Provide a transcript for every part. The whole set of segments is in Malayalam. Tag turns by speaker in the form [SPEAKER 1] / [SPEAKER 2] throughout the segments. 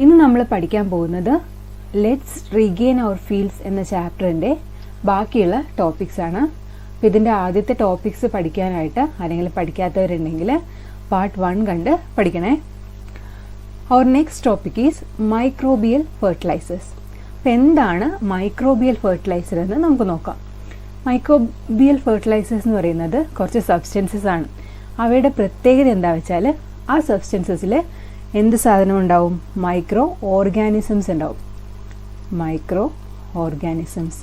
[SPEAKER 1] ഇന്ന് നമ്മൾ പഠിക്കാൻ പോകുന്നത് ലെറ്റ്സ് റീഗെയിൻ അവർ ഫീൽഡ്സ് എന്ന ചാപ്റ്ററിൻ്റെ ബാക്കിയുള്ള ടോപ്പിക്സ് ആണ്. അപ്പോൾ ഇതിൻ്റെ ആദ്യത്തെ ടോപ്പിക്സ് പഠിക്കാനായിട്ട് ആരെങ്കിലും പഠിക്കാത്തവരുണ്ടെങ്കിൽ പാർട്ട് 1 കണ്ട് പഠിക്കണേ. Our next topic is microbial fertilisers. അപ്പോൾ എന്താണ് മൈക്രോബിയൽ ഫെർട്ടിലൈസർ എന്ന് നമുക്ക് നോക്കാം. മൈക്രോബിയൽ ഫെർട്ടിലൈസേഴ്സ് എന്ന് പറയുന്നത് കുറച്ച് സബ്സ്റ്റൻസസ് ആണ്. അവയുടെ പ്രത്യേകത എന്താ വെച്ചാൽ ആ സബ്സ്റ്റൻസസിൽ എന്ത് സാധനം ഉണ്ടാവും? മൈക്രോ ഓർഗാനിസംസ് ഉണ്ടാവും. മൈക്രോ ഓർഗാനിസംസ്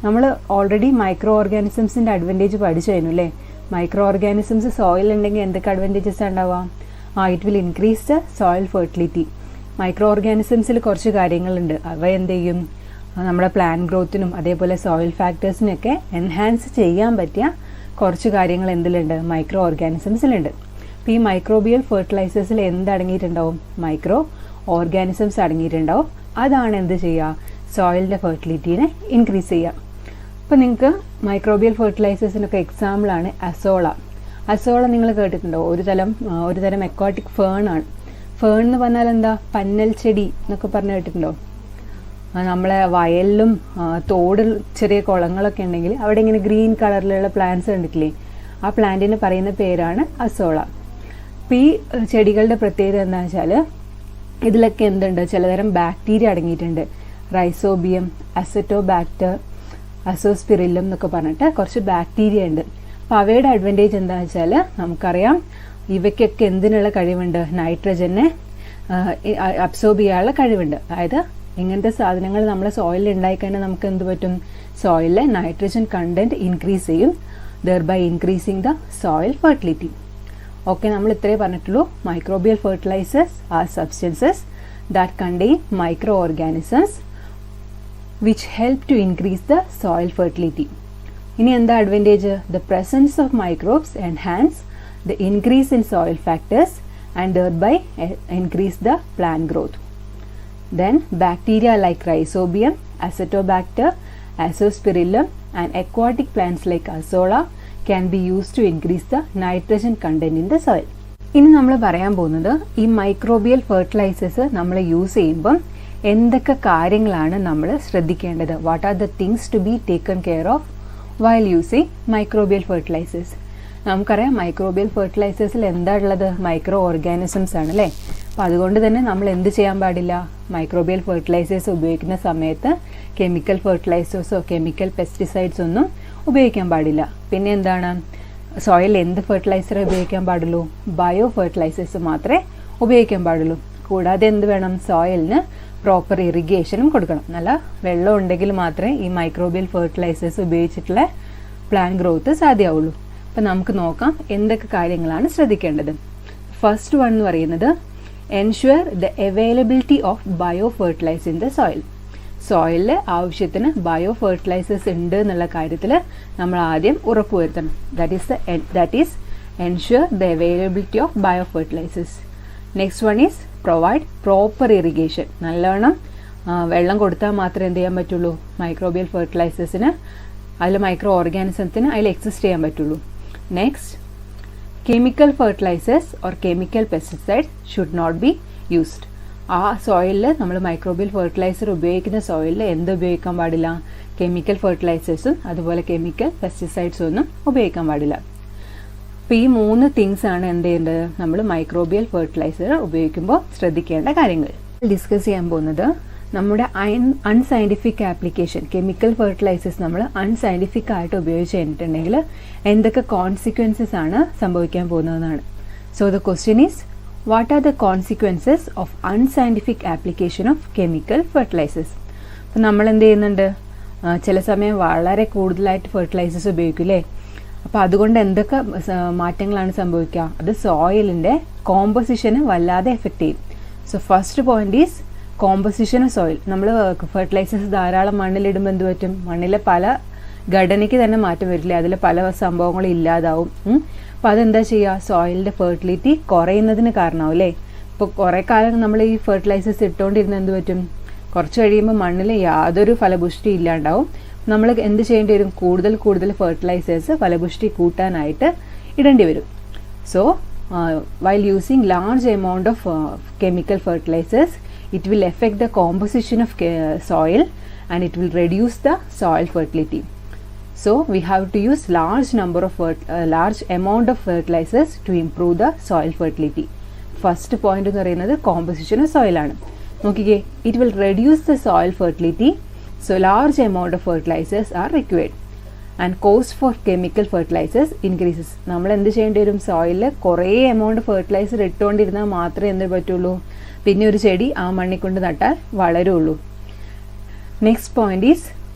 [SPEAKER 1] നമ്മൾ ഓൾറെഡി മൈക്രോ ഓർഗാനിസംസിൻ്റെ അഡ്വാൻറ്റേജ് പഠിച്ചു കഴിഞ്ഞു അല്ലേ? മൈക്രോ ഓർഗാനിസംസ് സോയിൽ ഉണ്ടെങ്കിൽ എന്തൊക്കെ അഡ്വാൻറ്റേജസ് ഉണ്ടാവാം? It will increase the soil fertility. Micro ഓർഗാനിസംസിൽ കുറച്ച് കാര്യങ്ങളുണ്ട്. അവ എന്ത് ചെയ്യും? നമ്മുടെ പ്ലാന്റ് ഗ്രോത്തിനും അതേപോലെ സോയിൽ ഫാക്ടേഴ്സിനൊക്കെ എൻഹാൻസ് ചെയ്യാൻ പറ്റിയ കുറച്ച് കാര്യങ്ങൾ എന്തിലുണ്ട്? മൈക്രോ ഓർഗാനിസംസിലുണ്ട്. അപ്പോൾ ഈ മൈക്രോബിയൽ ഫെർട്ടിലൈസേഴ്സിൽ എന്ത് അടങ്ങിയിട്ടുണ്ടാവും? Micro organisms അടങ്ങിയിട്ടുണ്ടാവും. അതാണ് എന്ത് ചെയ്യുക? സോയിലിൻ്റെ ഫെർട്ടിലിറ്റീനെ ഇൻക്രീസ് ചെയ്യുക. അപ്പോൾ നിങ്ങൾക്ക് മൈക്രോബിയൽ ഫെർട്ടിലൈസേഴ്സിനൊക്കെ എക്സാമ്പിളാണ് അസോള. അസോള നിങ്ങൾ കേട്ടിട്ടുണ്ടോ? ഒരു തരം എക്വാട്ടിക് ഫേൺ ആണ്. ഫേൺ എന്ന് പറഞ്ഞാൽ എന്താ? പന്നൽ ചെടി എന്നൊക്കെ പറഞ്ഞു കേട്ടിട്ടുണ്ടോ? നമ്മളെ വയലിലും തോട് ചെറിയ കുളങ്ങളൊക്കെ ഉണ്ടെങ്കിൽ അവിടെ ഇങ്ങനെ ഗ്രീൻ കളറിലുള്ള പ്ലാന്റ്സ് കണ്ടിട്ടില്ലേ? ആ പ്ലാന്റിന് പറയുന്ന പേരാണ് അസോള. അപ്പോൾ ഈ ചെടികളുടെ പ്രത്യേകത എന്താണെന്ന് വെച്ചാൽ ഇതിലൊക്കെ എന്തുണ്ട്? ചിലതരം ബാക്ടീരിയ അടങ്ങിയിട്ടുണ്ട്. റൈസോബിയം, അസറ്റോബാക്ടർ, അസോസ്പിറില്ലം എന്നൊക്കെ പറഞ്ഞിട്ട് കുറച്ച് ബാക്ടീരിയ ഉണ്ട്. അപ്പോൾ അവയുടെ അഡ്വാൻറ്റേജ് എന്താണെന്ന് വെച്ചാൽ നമുക്കറിയാം ഇവയ്ക്കൊക്കെ എന്തിനുള്ള കഴിവുണ്ട്? നൈട്രജനെ അബ്സോർബ് ചെയ്യാനുള്ള കഴിവുണ്ട്. അതായത് ഇങ്ങനത്തെ സാധനങ്ങൾ നമ്മളെ സോയിലിൽ ഉണ്ടായിക്കഴിഞ്ഞാൽ നമുക്ക് എന്ത് പറ്റും? സോയിലിലെ നൈട്രജൻ കണ്ടന്റ് ഇൻക്രീസ് ചെയ്യും, thereby increasing the soil fertility. Okay, നമ്മൾ ഇത്രേ പറഞ്ഞിട്ടുള്ളൂ. Microbial fertilisers are substances that contain micro organisms which help to increase the soil fertility. ഇനി എന്താ advantage? The presence of microbes enhance the increase in soil factors and thereby increase the plant growth. Then bacteria like rhizobium, acetobacter, azospirillum and aquatic plants like azolla can be used to increase the nitrogen content in the soil. ഇനി നമ്മൾ പറയാൻ പോകുന്നത് ഈ മൈക്രോബിയൽ ഫെർട്ടിലൈസേഴ്സ് നമ്മൾ യൂസ് ചെയ്യുമ്പം എന്തൊക്കെ കാര്യങ്ങളാണ് നമ്മൾ ശ്രദ്ധിക്കേണ്ടത്? What are the things to be taken care of while using microbial fertilizers? നമുക്കറിയാം മൈക്രോബിയൽ ഫെർട്ടിലൈസേഴ്സിൽ എന്താ ഉള്ളത്? മൈക്രോ ഓർഗാനിസംസ് ആണ് അല്ലേ? അപ്പോൾ അതുകൊണ്ട് തന്നെ നമ്മൾ എന്ത് ചെയ്യാൻ പാടില്ല? മൈക്രോബിയൽ ഫെർട്ടിലൈസേഴ്സ് ഉപയോഗിക്കുന്ന സമയത്ത് കെമിക്കൽ ഫെർട്ടിലൈസേഴ്സോ കെമിക്കൽ പെസ്റ്റിസൈഡ്സ് ഒന്നും ഉപയോഗിക്കാൻ പാടില്ല. പിന്നെ എന്താണ്? സോയിൽ എന്ത് ഫെർട്ടിലൈസർ ഉപയോഗിക്കാൻ പാടുള്ളൂ? ബയോ ഫെർട്ടിലൈസേഴ്സ് മാത്രമേ ഉപയോഗിക്കാൻ പാടുള്ളൂ. കൂടാതെ എന്ത് വേണം? സോയിലിന് പ്രോപ്പർ ഇറിഗേഷനും കൊടുക്കണം. നല്ല വെള്ളം ഉണ്ടെങ്കിൽ മാത്രമേ ഈ മൈക്രോബിയൽ ഫെർട്ടിലൈസേഴ്സ് ഉപയോഗിച്ചിട്ടുള്ള പ്ലാന്റ് ഗ്രോത്ത് സാധ്യമാവുള്ളൂ. അപ്പം നമുക്ക് നോക്കാം എന്തൊക്കെ കാര്യങ്ങളാണ് ശ്രദ്ധിക്കേണ്ടത്. ഫസ്റ്റ് വൺ എന്ന് പറയുന്നത് ensure the availability of bio fertiliser in the soil. സോയിലിൽ ആവശ്യത്തിന് ബയോ ഫെർട്ടിലൈസേഴ്സ് ഉണ്ട് എന്നുള്ള കാര്യത്തിൽ നമ്മൾ ആദ്യം ഉറപ്പുവരുത്തണം. That is ensure the availability of bio fertilisers. Next one is provide proper irrigation. നല്ലവണ്ണം വെള്ളം കൊടുത്താൽ മാത്രമേ എന്ത് ചെയ്യാൻ പറ്റുള്ളൂ? മൈക്രോബിയൽ ഫെർട്ടിലൈസേഴ്സിന് അതിൽ മൈക്രോ ഓർഗാനിസത്തിന് അതിൽ എക്സിസ്റ്റ് ചെയ്യാൻ പറ്റുള്ളൂ. Next, chemical fertilizers or chemical pesticides should not be used. ആ സോയിലിൽ നമ്മൾ മൈക്രോബിയൽ ഫെർട്ടിലൈസർ ഉപയോഗിക്കുന്ന സോയിലിൽ എന്ത് ഉപയോഗിക്കാൻ പാടില്ല? കെമിക്കൽ ഫെർട്ടിലൈസേഴ്സും അതുപോലെ കെമിക്കൽ പെസ്റ്റിസൈഡ്സും ഒന്നും ഉപയോഗിക്കാൻ പാടില്ല. അപ്പോൾ ഈ 3 തിങ്സ് ആണ് എന്ത് ചെയ്യേണ്ടത്? നമ്മൾ മൈക്രോബിയൽ ഫെർട്ടിലൈസർ ഉപയോഗിക്കുമ്പോൾ ശ്രദ്ധിക്കേണ്ട കാര്യങ്ങൾ. ഡിസ്കസ് ചെയ്യാൻ പോകുന്നത് നമ്മുടെ അൺസയൻറ്റിഫിക് ആപ്ലിക്കേഷൻ കെമിക്കൽ ഫെർട്ടിലൈസേഴ്സ് നമ്മൾ അൺസയൻറ്റിഫിക് ആയിട്ട് ഉപയോഗിച്ച് കഴിഞ്ഞിട്ടുണ്ടെങ്കിൽ എന്തൊക്കെ കോൺസിക്വൻസസ് ആണ് സംഭവിക്കാൻ പോകുന്നതെന്നാണ്. So the question is what are the consequences of unscientific application of chemical fertilisers? അപ്പം നമ്മൾ എന്ത് ചെയ്യുന്നുണ്ട്? ചില സമയം വളരെ കൂടുതലായിട്ട് ഫെർട്ടിലൈസേഴ്സ് ഉപയോഗിക്കില്ലേ? അപ്പോൾ അതുകൊണ്ട് എന്തൊക്കെ മാറ്റങ്ങളാണ് സംഭവിക്കുക? അത് സോയിലിൻ്റെ കോമ്പോസിഷനെ വല്ലാതെ എഫക്റ്റ് ചെയ്യും. So first point is composition of soil. നമ്മൾ ഫെർട്ടിലൈസേഴ്സ് ധാരാളം മണ്ണിലിടുമ്പോൾ എന്ത് പറ്റും? മണ്ണിലെ പല ഘടനയ്ക്ക് തന്നെ മാറ്റം വരില്ലേ? അതിൽ പല സംഭവങ്ങളും ഇല്ലാതാവും. അപ്പോൾ അതെന്താ ചെയ്യുക? സോയിലിൻ്റെ ഫെർട്ടിലിറ്റി കുറയുന്നതിന് കാരണമാവും അല്ലേ? ഇപ്പോൾ കുറേ കാലം നമ്മൾ ഈ ഫെർട്ടിലൈസേഴ്സ് ഇട്ടുകൊണ്ടിരുന്ന എന്ത് പറ്റും? കുറച്ച് കഴിയുമ്പോൾ മണ്ണിൽ യാതൊരു ഫലപുഷ്ടി ഇല്ലാണ്ടാവും. നമ്മൾ എന്ത് ചെയ്യേണ്ടി വരും? കൂടുതൽ ഫെർട്ടിലൈസേഴ്സ് ഫലപുഷ്ടി കൂട്ടാനായിട്ട് ഇടേണ്ടി വരും. So while using large amount of chemical fertilizers, it will affect the composition of soil and it will reduce the soil fertility. So we have to use large amount of fertilizers to improve the soil fertility. First point എന്ന് പറയുന്നത് composition of soil ആണ്. നോക്കിക്കേ, it will reduce the soil fertility, so large amount of fertilizers are required. And cost for chemical fertilizers increases. നമ്മൾ എന്ത് ചെയ്യേണ്ടി വരും? സോയിലിൽ കുറേ എമൗണ്ട് ഫെർട്ടിലൈസർ ഇട്ടുകൊണ്ടിരുന്നാൽ മാത്രമേ എന്ത് പറ്റുള്ളൂ, പിന്നെ ഒരു ചെടി ആ മണ്ണിൽ കൊണ്ട് നട്ടാൽ വളരുള്ളൂ. Next point is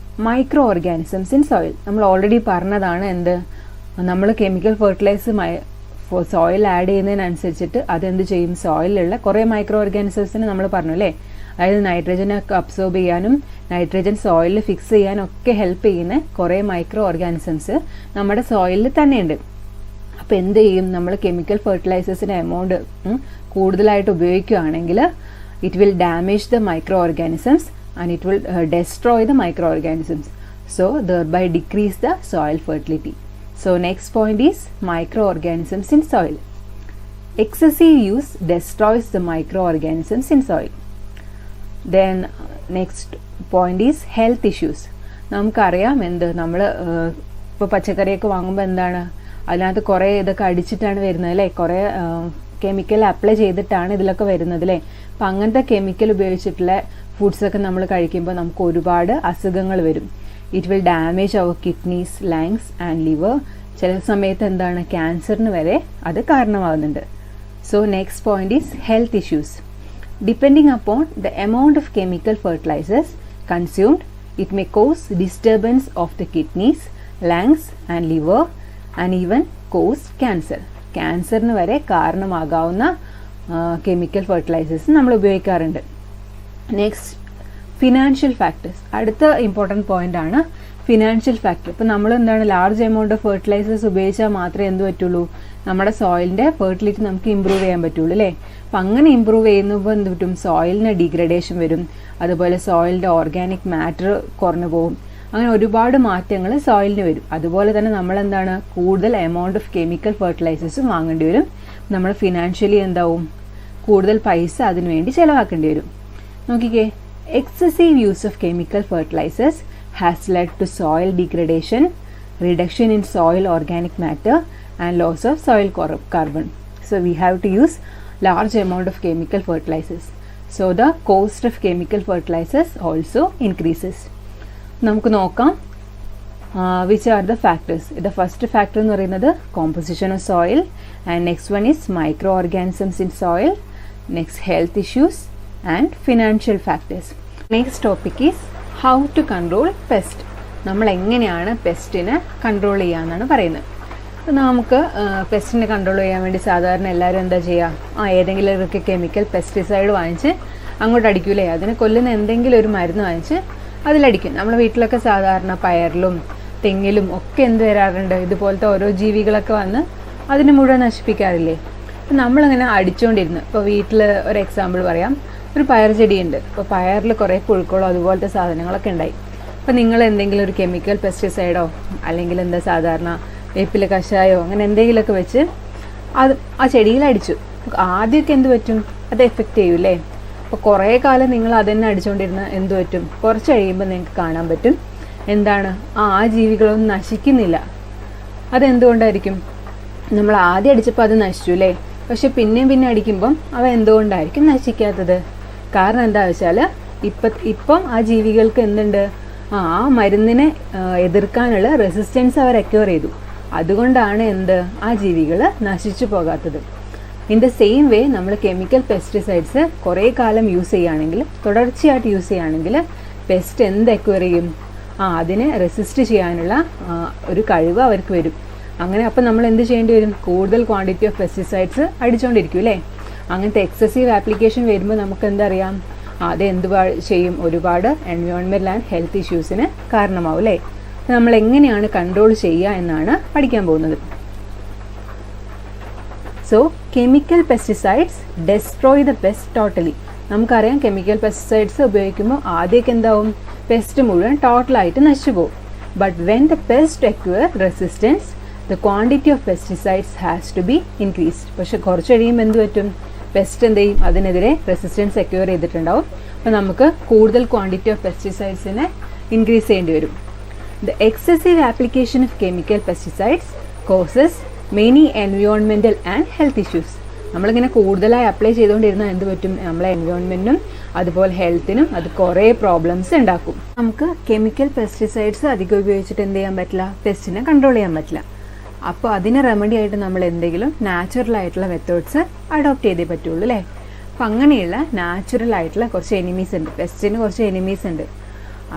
[SPEAKER 1] micro organisms in soil. നമ്മൾ ഓൾറെഡി പറഞ്ഞതാണ് എന്ത്, നമ്മൾ കെമിക്കൽ ഫെർട്ടിലൈസർ സോയിൽ ആഡ് ചെയ്യുന്നതിനനുസരിച്ചിട്ട് അതെന്ത് ചെയ്യും, സോയിലുള്ള കുറേ മൈക്രോ ഓർഗാനിസംസിന് നമ്മൾ പറഞ്ഞു അല്ലേ, അതായത് നൈട്രജനൊക്കെ അബ്സോർബ് ചെയ്യാനും നൈട്രജൻ സോയിലിൽ ഫിക്സ് ചെയ്യാനും ഒക്കെ ഹെൽപ്പ് ചെയ്യുന്ന കുറേ മൈക്രോ ഓർഗാനിസംസ് നമ്മുടെ സോയിലിൽ തന്നെയുണ്ട്. അപ്പോൾ എന്ത് ചെയ്യും, നമ്മൾ കെമിക്കൽ ഫെർട്ടിലൈസേഴ്സിൻ്റെ എമൗണ്ട് കൂടുതലായിട്ട് ഉപയോഗിക്കുകയാണെങ്കിൽ it will damage the micro organisms and it will destroy the micro organisms, so thereby decrease the soil fertility. So next point is microorganisms in soil. Excessive use destroys the microorganisms in soil. Then next point is health issues. നമുക്കറിയാം എന്ത്, നമ്മൾ ഇപ്പോൾ പച്ചക്കറിയൊക്കെ വാങ്ങുമ്പോൾ എന്താണ്, അതിനകത്ത് കുറേ ഇതൊക്കെ അടിച്ചിട്ടാണ് വരുന്നത് അല്ലേ, കുറേ കെമിക്കൽ അപ്ലൈ ചെയ്തിട്ടാണ് ഇതിലൊക്കെ വരുന്നത് അല്ലേ. അപ്പം അങ്ങനത്തെ കെമിക്കൽ ഉപയോഗിച്ചിട്ടുള്ള ഫുഡ്സൊക്കെ നമ്മൾ കഴിക്കുമ്പോൾ നമുക്ക് ഒരുപാട് അസുഖങ്ങൾ വരും. It will damage our kidneys, lungs and liver. ചില സമയത്ത് എന്താണ്, ക്യാൻസറിന് വരെ അത് കാരണമാകുന്നുണ്ട്. So next point is health issues. Depending upon the amount of chemical fertilizers consumed, it may cause disturbance of the kidneys, lungs and liver and even cause cancer. ക്യാൻസറിന് വരെ കാരണമാകാവുന്ന കെമിക്കൽ ഫെർട്ടിലൈസേഴ്സ് നമ്മൾ ഉപയോഗിക്കാറുണ്ട്. Next financial factors. അടുത്ത ഇമ്പോർട്ടൻറ്റ് പോയിന്റ് ആണ് ഫിനാൻഷ്യൽ ഫാക്ടർ. ഇപ്പം നമ്മൾ എന്താണ്, ലാർജ് എമൗണ്ട് ഓഫ് ഫെർട്ടിലൈസേഴ്സ് ഉപയോഗിച്ചാൽ മാത്രമേ എന്ത് പറ്റുള്ളൂ, നമ്മുടെ സോയിലിൻ്റെ ഫെർട്ടിലിറ്റി നമുക്ക് ഇമ്പ്രൂവ് ചെയ്യാൻ പറ്റുള്ളൂ അല്ലേ. അപ്പം അങ്ങനെ ഇമ്പ്രൂവ് ചെയ്യുമ്പോൾ എന്ത് പറ്റും, സോയിലിന് ഡീഗ്രഡേഷൻ വരും, അതുപോലെ സോയിലിൻ്റെ ഓർഗാനിക് മാറ്റർ കുറഞ്ഞു പോകും, അങ്ങനെ ഒരുപാട് മാറ്റങ്ങൾ സോയിലിന് വരും. അതുപോലെ തന്നെ നമ്മളെന്താണ്, കൂടുതൽ എമൗണ്ട് ഓഫ് കെമിക്കൽ ഫെർട്ടിലൈസേഴ്സും വാങ്ങേണ്ടി വരും. നമ്മൾ ഫിനാൻഷ്യലി എന്താവും, കൂടുതൽ പൈസ അതിനു വേണ്ടി ചിലവാക്കേണ്ടി വരും. നോക്കിക്കേ, excessive use of chemical fertilizers has led to soil degradation, reduction in soil organic matter and loss of soil carbon. So we have to use large amount of chemical fertilizers. So the cost of chemical fertilizers also increases. നമുക്ക് നോക്കാം which are the factors. The first factor എന്ന് പറയുന്നത് composition of soil, and next one is microorganisms in soil, next health issues and financial factors. Next topic is how to control pest. നമ്മൾ എങ്ങനെയാണ് പെസ്റ്റിനെ കൺട്രോൾ ചെയ്യാമെന്നാണ് പറയുന്നത്. അപ്പോൾ നമുക്ക് പെസ്റ്റിനെ കൺട്രോൾ ചെയ്യാൻ വേണ്ടി സാധാരണ എല്ലാവരും എന്താ ചെയ്യുക, ഏതെങ്കിലും ഒക്കെ കെമിക്കൽ പെസ്റ്റിസൈഡ് വാങ്ങിച്ച് അങ്ങോട്ട് അടിക്കൂലേ, അതിനെ കൊല്ലുന്ന എന്തെങ്കിലും ഒരു മരുന്ന് വാങ്ങിച്ച് അതിലടിക്കും. നമ്മുടെ വീട്ടിലൊക്കെ സാധാരണ പയറിലും തെങ്ങിലും ഒക്കെ എന്ത് വരാറുണ്ട്, ഇതുപോലത്തെ ഓരോ ജീവികളൊക്കെ വന്ന് അതിനെ മുഴുവൻ നശിപ്പിക്കാറില്ലേ. അപ്പം നമ്മളിങ്ങനെ അടിച്ചുകൊണ്ടിരുന്നു. ഇപ്പോൾ വീട്ടിൽ ഒരു എക്സാമ്പിൾ പറയാം, ഒരു പയർ ചെടിയുണ്ട്. അപ്പോൾ പയറിൽ കുറേ പുഴുക്കളോ അതുപോലത്തെ സാധനങ്ങളൊക്കെ ഉണ്ടായി. അപ്പോൾ നിങ്ങൾ എന്തെങ്കിലും ഒരു കെമിക്കൽ പെസ്റ്റിസൈഡോ അല്ലെങ്കിൽ എന്താ സാധാരണ വേപ്പില കഷായോ അങ്ങനെ എന്തെങ്കിലുമൊക്കെ വെച്ച് അത് ആ ചെടിയിൽ അടിച്ചു. ആദ്യമൊക്കെ എന്ത് പറ്റും, അത് എഫക്റ്റ് ചെയ്യൂലേ. അപ്പോൾ കുറേ കാലം നിങ്ങൾ അതന്നെ അടിച്ചുകൊണ്ടിരുന്ന എന്ത് പറ്റും, കുറച്ച് കഴിയുമ്പോൾ നിങ്ങൾക്ക് കാണാൻ പറ്റും എന്താണ്, ആ ജീവികളൊന്നും നശിക്കുന്നില്ല. അതെന്തുകൊണ്ടായിരിക്കും, നമ്മൾ ആദ്യം അടിച്ചപ്പോൾ അത് നശിച്ചു അല്ലേ, പക്ഷെ പിന്നെ അടിക്കുമ്പം അവ എന്തുകൊണ്ടായിരിക്കും നശിക്കാത്തത്? കാരണം എന്താ വെച്ചാൽ ഇപ്പം ആ ജീവികൾക്ക് എന്തുണ്ട്, ആ മരുന്നിനെ എതിർക്കാനുള്ള റെസിസ്റ്റൻസ് അവർ അക്വയർ ചെയ്തു. അതുകൊണ്ടാണ് എന്ത്, ആ ജീവികൾ നശിച്ചു പോകാത്തത്. ഇൻ ദ സെയിം വേ നമ്മൾ കെമിക്കൽ പെസ്റ്റിസൈഡ്സ് കുറേ കാലം യൂസ് ചെയ്യുകയാണെങ്കിൽ, തുടർച്ചയായിട്ട് യൂസ് ചെയ്യുകയാണെങ്കിൽ പെസ്റ്റ് എന്ത് അക്വയർ ചെയ്യും, അതിനെ റെസിസ്റ്റ് ചെയ്യാനുള്ള ഒരു കഴിവ് അവർക്ക് വരും. അങ്ങനെ അപ്പം നമ്മൾ എന്ത് ചെയ്യേണ്ടി വരും, കൂടുതൽ ക്വാണ്ടിറ്റി ഓഫ് പെസ്റ്റിസൈഡ്സ് അടിച്ചുകൊണ്ടിരിക്കും അല്ലേ. അങ്ങനത്തെ എക്സസീവ് ആപ്ലിക്കേഷൻ വരുമ്പോൾ നമുക്ക് എന്തറിയാം, അത് ചെയ്യും, ഒരുപാട് എൻവയോൺമെൻറ്റൽ ആൻഡ് ഹെൽത്ത് ഇഷ്യൂസിന് കാരണമാവും അല്ലേ. നമ്മൾ എങ്ങനെയാണ് കൺട്രോൾ ചെയ്യുക എന്നാണ് പഠിക്കാൻ പോകുന്നത്. So chemical pesticides destroy the pest totally. നമുക്കറിയാം കെമിക്കൽ പെസ്റ്റിസൈഡ്സ് ഉപയോഗിക്കുമ്പോൾ ആദ്യമൊക്കെ എന്താവും, പെസ്റ്റ് മുഴുവൻ ടോട്ടലായിട്ട് നശിച്ചു പോകും. But when the pest acquire resistance, the quantity of pesticides has to be increased. പക്ഷെ കുറച്ച് കഴിയുമ്പോൾ എന്ത് പറ്റും, പെസ്റ്റ് എന്ത് ചെയ്യും, അതിനെതിരെ റെസിസ്റ്റൻസ് സെക്യൂർ ചെയ്തിട്ടുണ്ടാവും. അപ്പോൾ നമുക്ക് കൂടുതൽ ക്വാണ്ടിറ്റി ഓഫ് പെസ്റ്റിസൈഡ്സിനെ ഇൻക്രീസ് ചെയ്യേണ്ടി വരും. The excessive application of chemical pesticides causes many environmental and health issues. നമ്മളിങ്ങനെ കൂടുതലായി അപ്ലൈ ചെയ്തുകൊണ്ടിരുന്നാൽ എന്ത് പറ്റും, നമ്മളെ എൻവയോൺമെൻറ്റിനും അതുപോലെ ഹെൽത്തിനും അത് കുറേ പ്രോബ്ലംസ് ഉണ്ടാക്കും. നമുക്ക് കെമിക്കൽ പെസ്റ്റിസൈഡ്സ് അധികം ഉപയോഗിച്ചിട്ട് എന്ത് ചെയ്യാൻ പറ്റില്ല, പെസ്റ്റിനെ കൺട്രോൾ ചെയ്യാൻ പറ്റില്ല. അപ്പോൾ അതിന് റെമഡി ആയിട്ട് നമ്മൾ എന്തെങ്കിലും നാച്ചുറൽ ആയിട്ടുള്ള മെത്തേഡ്സ് അഡോപ്റ്റ് ചെയ്തേ പറ്റുള്ളൂ അല്ലേ. അപ്പം അങ്ങനെയുള്ള നാച്ചുറൽ ആയിട്ടുള്ള കുറച്ച് എനിമീസ് ഉണ്ട്, പെസ്റ്റിന് കുറച്ച് എനിമീസ് ഉണ്ട്.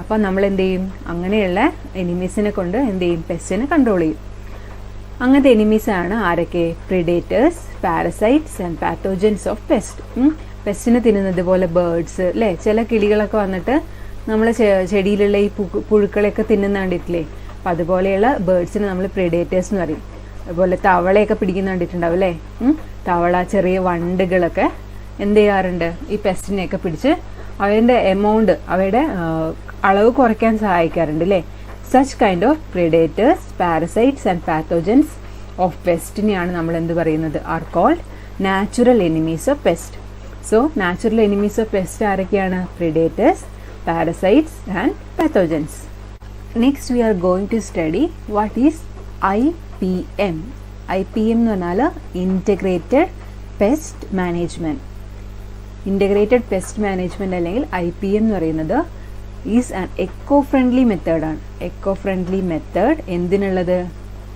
[SPEAKER 1] അപ്പോൾ നമ്മൾ എന്ത് ചെയ്യും, അങ്ങനെയുള്ള എനിമീസിനെ കൊണ്ട് എന്ത് ചെയ്യും, പെസ്റ്റിനെ കൺട്രോൾ ചെയ്യും. അങ്ങനത്തെ എനിമീസാണ് ആരൊക്കെ, predators, parasites and pathogens of pest. പെസ്റ്റിനെ തിന്നുന്നത് പോലെ ബേർഡ്സ് അല്ലേ, ചില കിളികളൊക്കെ വന്നിട്ട് നമ്മളെ ചെടിയിലുള്ള ഈ പുഴുക്കളെയൊക്കെ തിന്നുന്ന കണ്ടിട്ടില്ലേ. അപ്പം അതുപോലെയുള്ള ബേർഡ്സിനെ നമ്മൾ പ്രിഡേറ്റേഴ്സ് എന്ന് പറയും. അതുപോലെ തവളയൊക്കെ പിടിക്കുന്ന കണ്ടിട്ടുണ്ടാവും അല്ലേ. തവള, ചെറിയ വണ്ടുകളൊക്കെ എന്ത് ചെയ്യാറുണ്ട്, ഈ പെസ്റ്റിനെയൊക്കെ പിടിച്ച് അവയുടെ എമൗണ്ട്, അവയുടെ അളവ് കുറയ്ക്കാൻ സഹായിക്കാറുണ്ട് അല്ലേ. Such kind of predators, parasites and pathogens of പെസ്റ്റിനെയാണ് നമ്മൾ എന്ത് പറയുന്നത്, are called natural enemies of pest. So natural enemies of pest ആരൊക്കെയാണ്, predators, parasites and pathogens. Next we are going to study what is IPM. IPM എന്ന് പറഞ്ഞാൽ integrated pest management. Integrated pest management അല്ലെങ്കിൽ IPM എന്ന് പറയുന്നത് ഈസ് ആൻ എക്കോ ഫ്രണ്ട്ലി മെത്തേഡാണ്. എക്കോ ഫ്രണ്ട്ലി മെത്തേഡ് എന്തിനുള്ളത്,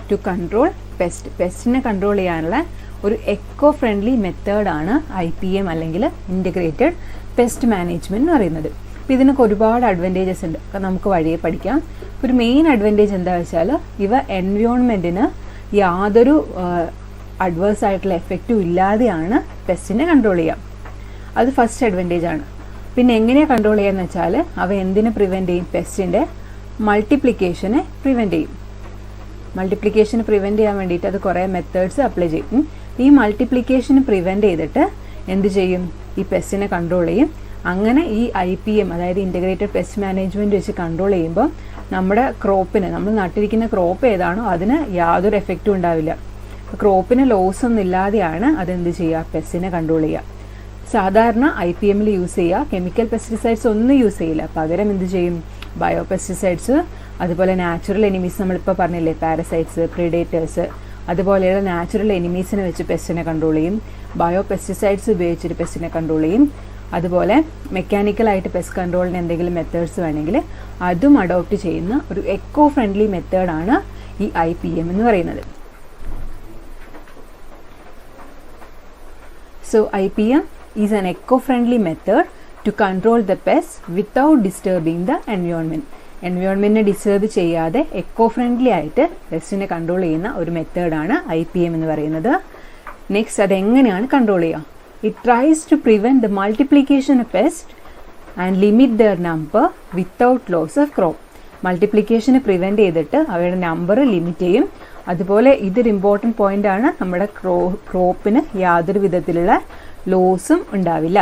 [SPEAKER 1] ടു കൺട്രോൾ പെസ്റ്റ്. പെസ്റ്റിനെ കൺട്രോൾ ചെയ്യാനുള്ള ഒരു എക്കോ ഫ്രണ്ട്ലി മെത്തേഡാണ് IPM അല്ലെങ്കിൽ ഇൻറ്റഗ്രേറ്റഡ് പെസ്റ്റ് മാനേജ്മെൻറ്റ് എന്ന് പറയുന്നത്. അപ്പോൾ ഇതിനൊക്കെ ഒരുപാട് അഡ്വാൻറ്റേജസ് ഉണ്ട്, അപ്പോൾ നമുക്ക് വഴിയെ പഠിക്കാം. ഒരു മെയിൻ അഡ്വാൻറ്റേജ് എന്താ വെച്ചാൽ ഇവ എൻവയോൺമെൻറ്റിന് യാതൊരു അഡ്വേഴ്സ് ആയിട്ടുള്ള എഫക്റ്റും ഇല്ലാതെയാണ് പെസ്റ്റിനെ കൺട്രോൾ ചെയ്യുക. അത് ഫസ്റ്റ് അഡ്വാൻറ്റേജ് ആണ്. പിന്നെ എങ്ങനെയാണ് കൺട്രോൾ ചെയ്യുക വെച്ചാൽ അവ എന്തിനെ പ്രിവെൻറ്റ് ചെയ്യും, പെസ്റ്റിൻ്റെ മൾട്ടിപ്ലിക്കേഷനെ പ്രിവെൻറ്റ് ചെയ്യും. മൾട്ടിപ്ലിക്കേഷന് പ്രിവെൻറ്റ് ചെയ്യാൻ വേണ്ടിയിട്ട് അത് കുറേ മെത്തേഡ്സ് അപ്ലൈ ചെയ്യും. ഈ മൾട്ടിപ്ലിക്കേഷന് പ്രിവെൻറ്റ് ചെയ്തിട്ട് എന്ത് ചെയ്യും, ഈ പെസ്റ്റിനെ കൺട്രോൾ ചെയ്യും. അങ്ങനെ ഈ IPM അതായത് ഇൻറ്റഗ്രേറ്റഡ് പെസ്റ്റ് മാനേജ്മെൻറ്റ് വെച്ച് കൺട്രോൾ ചെയ്യുമ്പോൾ നമ്മുടെ ക്രോപ്പിന്, നമ്മൾ നട്ടിരിക്കുന്ന ക്രോപ്പ് ഏതാണോ അതിന് യാതൊരു എഫക്റ്റും ഉണ്ടാവില്ല. ക്രോപ്പിന് ലോസ് ഒന്നും ഇല്ലാതെയാണ് അതെന്ത് ചെയ്യുക, പെസ്റ്റിനെ കൺട്രോൾ ചെയ്യുക. സാധാരണ IPMൽ യൂസ് ചെയ്യുക കെമിക്കൽ പെസ്റ്റിസൈഡ്സ് ഒന്നും യൂസ് ചെയ്യില്ല, പകരം എന്ത് ചെയ്യും, ബയോ പെസ്റ്റിസൈഡ്സ്, അതുപോലെ നാച്ചുറൽ എനിമീസ് നമ്മളിപ്പോൾ പറഞ്ഞില്ലേ, പാരസൈറ്റ്സ്, പ്രിഡേറ്റേഴ്സ്, അതുപോലെയുള്ള നാച്ചുറൽ എനിമീസിനെ വെച്ച് പെസ്റ്റിനെ കൺട്രോൾ ചെയ്യും. ബയോ പെസ്റ്റിസൈഡ്സ് ഉപയോഗിച്ചിട്ട് പെസ്റ്റിനെ കൺട്രോൾ ചെയ്യും. അതുപോലെ മെക്കാനിക്കലായിട്ട് പെസ്റ്റ് കൺട്രോളിന് എന്തെങ്കിലും മെത്തേഡ്സ് വേണമെങ്കിൽ അതും അഡോപ്റ്റ് ചെയ്യുന്ന ഒരു എക്കോ ഫ്രണ്ട്ലി മെത്തേഡാണ് ഈ IPM എന്ന് പറയുന്നത്. So IPM is an eco-friendly method to control the pests without disturbing the environment. എൻവയോൺമെൻറ്റിനെ ഡിസ്റ്റർബ് ചെയ്യാതെ എക്കോ ഫ്രണ്ട്ലി ആയിട്ട് പെസ്റ്റിനെ കൺട്രോൾ ചെയ്യുന്ന ഒരു മെത്തേഡാണ് IPM എന്ന് പറയുന്നത്. നെക്സ്റ്റ് അതെങ്ങനെയാണ് കൺട്രോൾ ചെയ്യുക, it tries to prevent the multiplication of pest and limit their number without loss of crop. മൾട്ടിപ്ലിക്കേഷന് പ്രിവെൻറ്റ് ചെയ്തിട്ട് അവയുടെ നമ്പർ ലിമിറ്റ് ചെയ്യും. അതുപോലെ ഇതൊരു ഇമ്പോർട്ടൻറ്റ് പോയിൻ്റ് ആണ്, നമ്മുടെ ക്രോപ്പിന് യാതൊരു വിധത്തിലുള്ള ലോസും ഉണ്ടാവില്ല.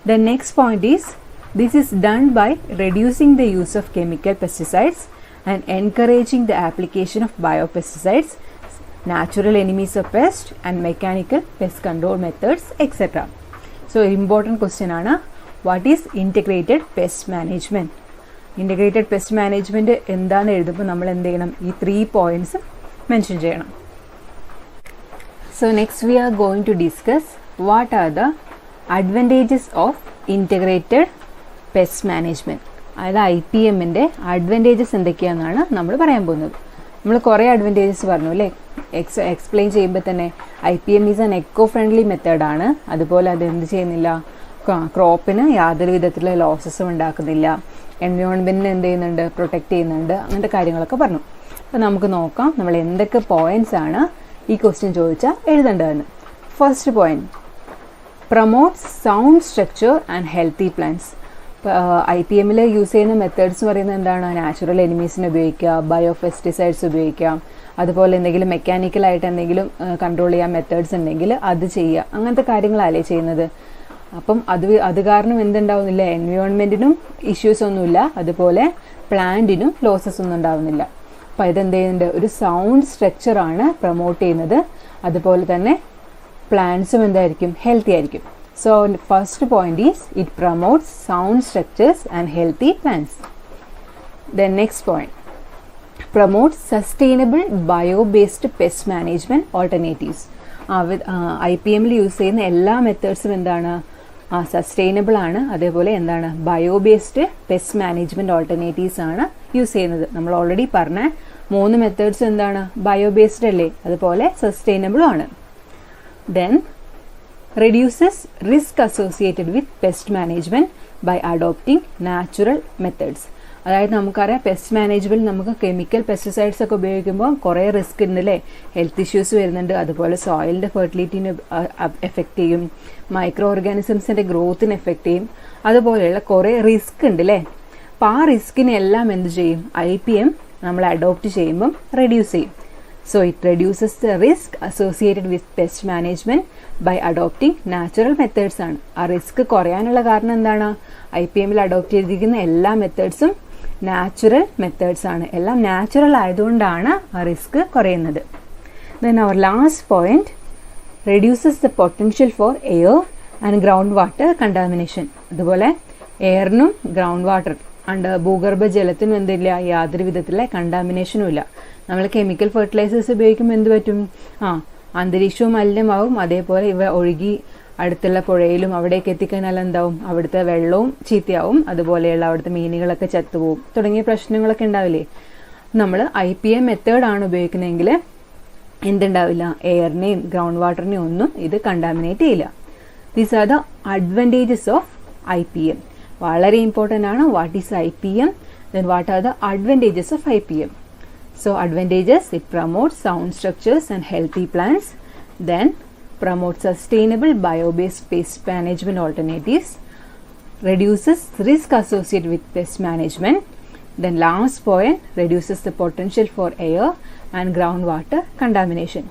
[SPEAKER 1] The next point is, this is done by reducing the use of chemical pesticides and encouraging the application of biopesticides, natural enemies of pest and mechanical pest control methods, etc. So important question ആണ്, what is integrated pest management? Integrated pest management എന്താണെന്ന് എഴുതുമ്പോൾ നമ്മൾ എന്ത് ചെയ്യണം, ഈ 3 points മെൻഷൻ ചെയ്യണം. So next we are going to discuss what are the advantages of integrated pest management. അതായത് IPMൻ്റെ അഡ്വാൻറ്റേജസ് എന്തൊക്കെയാണെന്നാണ് നമ്മൾ പറയാൻ പോകുന്നത്. നമ്മൾ കുറേ അഡ്വാൻറ്റേജസ് പറഞ്ഞു അല്ലേ, എക്സ്പ്ലെയിൻ ചെയ്യുമ്പോൾ തന്നെ IPM is an eco friendly മെത്തേഡാണ്. അതുപോലെ അത് എന്ത് ചെയ്യുന്നില്ല, ക്രോപ്പിന് യാതൊരു വിധത്തിലുള്ള ലോസസും ഉണ്ടാക്കുന്നില്ല, എൻവയോൺമെൻറ്റിനെ എന്ത് ചെയ്യുന്നുണ്ട്, പ്രൊട്ടക്റ്റ് ചെയ്യുന്നുണ്ട്, അങ്ങനത്തെ കാര്യങ്ങളൊക്കെ പറഞ്ഞു. അപ്പോൾ നമുക്ക് നോക്കാം നമ്മൾ എന്തൊക്കെ പോയിന്റ്സ് ആണ് ഈ ക്വസ്റ്റ്യൻ ചോദിച്ചാൽ എഴുതേണ്ടതെന്ന്. First point, promotes sound structure and healthy plants. IPMൽ യൂസ് ചെയ്യുന്ന മെത്തേഡ്സ് പറയുന്നത് എന്താണ്, നാച്ചുറൽ എനിമീസിനെ ഉപയോഗിക്കുക, ബയോ പെസ്റ്റിസൈഡ്സ് ഉപയോഗിക്കുക, അതുപോലെ എന്തെങ്കിലും മെക്കാനിക്കലായിട്ട് എന്തെങ്കിലും കൺട്രോൾ ചെയ്യാൻ മെത്തേഡ്സ് ഉണ്ടെങ്കിൽ അത് ചെയ്യുക, അങ്ങനത്തെ കാര്യങ്ങളല്ലേ ചെയ്യുന്നത്. അപ്പം അത് കാരണം എന്തുണ്ടാവുന്നില്ല, എൻവയോൺമെൻറ്റിനും ഇഷ്യൂസ് ഒന്നുമില്ല, അതുപോലെ പ്ലാന്റിനും ലോസസ് ഒന്നും ഉണ്ടാവുന്നില്ല. അപ്പോൾ ഇതെന്ത് ചെയ്യുന്നുണ്ട്, ഒരു സൗണ്ട് സ്ട്രക്ചറാണ് പ്രൊമോട്ട് ചെയ്യുന്നത്. അതുപോലെ തന്നെ പ്ലാന്റ്സും എന്തായിരിക്കും, ഹെൽത്തി ആയിരിക്കും. So first point is it promotes sound structures and healthy plants. Then next point, promotes sustainable bio based pest management alternatives. IPM use ചെയ്യുന്ന എല്ലാ മെത്തേഡ്സും എന്താണ്, സസ്റ്റൈനബിൾ ആണ്. അതേപോലെ എന്താണ്, bio based pest management alternatives ആണ് യൂസ് ചെയ്യുന്നത്. നമ്മൾ ഓൾറെഡി പറഞ്ഞ 3 മെത്തേഡ്സ് എന്താണ്, ബയോ ബേസ്ഡ് അല്ലേ, അതുപോലെ സസ്റ്റൈനബിളും ആണ്. Then reduces risk associated with pest management by adopting natural methods. അതായത് നമുക്കറിയാം പെസ്റ്റ് മാനേജ്മെന്റ് നമുക്ക് കെമിക്കൽ പെസ്റ്റിസൈഡ്സ് ഒക്കെ ഉപയോഗിക്കുമ്പോൾ കുറേ റിസ്ക് ഉണ്ട് അല്ലേ, ഹെൽത്ത് ഇഷ്യൂസ് വരുന്നുണ്ട്. അതുപോലെ സോയിലിൻ്റെ ഫെർട്ടിലിറ്റിനെ എഫക്റ്റ് ചെയ്യും, മൈക്രോ ഓർഗാനിസംസിൻ്റെ ഗ്രോത്തിനെ എഫക്റ്റ് ചെയ്യും, അതുപോലെയുള്ള കുറേ റിസ്ക് ഉണ്ട് അല്ലേ. അപ്പോൾ ആ റിസ്കിനെല്ലാം എന്ത് ചെയ്യും, IPM നമ്മൾ അഡോപ്റ്റ് ചെയ്യുമ്പം റെഡ്യൂസ് ചെയ്യും. So it reduces the risk associated with pest management by adopting natural methods ആണ്. ആ റിസ്ക് കുറയാനുള്ള കാരണം എന്താണ്, IPM അഡോപ്റ്റ് ചെയ്തിരിക്കുന്ന എല്ലാ മെത്തേഡ്സും നാച്ചുറൽ മെത്തേഡ്സ് ആണ്. എല്ലാം നാച്ചുറൽ ആയതുകൊണ്ടാണ് ആ റിസ്ക് കുറയുന്നത്. Then our last point, reduces the potential for air and ground water contamination. അതുപോലെ എയറിനും ഗ്രൗണ്ട് വാട്ടർ ഭൂഗർഭ ജലത്തിനും എന്തില്ല, യാതൊരു വിധത്തിലെ കണ്ടാമിനേഷനും ഇല്ല. നമ്മൾ കെമിക്കൽ ഫെർട്ടിലൈസേഴ്സ് ഉപയോഗിക്കുമ്പോൾ എന്ത് പറ്റും, അന്തരീക്ഷവും മലിനമാവും. അതേപോലെ ഇവ ഒഴുകി അടുത്തുള്ള പുഴയിലും അവിടേക്ക് എത്തിക്കഴിഞ്ഞാൽ എന്താവും, അവിടുത്തെ വെള്ളവും ചീത്തയാവും, അതുപോലെയുള്ള അവിടുത്തെ മീനുകളൊക്കെ ചത്തുപോകും, തുടങ്ങിയ പ്രശ്നങ്ങളൊക്കെ ഉണ്ടാവില്ലേ. നമ്മൾ IPM മെത്തേഡാണ് ഉപയോഗിക്കുന്നതെങ്കിൽ എന്തുണ്ടാവില്ല, എയറിനെയും ഗ്രൗണ്ട് വാട്ടറിനെയും ഒന്നും ഇത് കണ്ടാമിനേറ്റ് ചെയ്യില്ല. These are the advantages of IPM. വളരെ ഇമ്പോർട്ടൻ്റ് ആണ്. What is IPM, then what are the advantages of IPM. So advantages, it promotes sound structures and healthy plants, then promotes sustainable bio-based pest management alternatives, reduces risk associated with pest management, then last point, reduces the potential for air and groundwater contamination.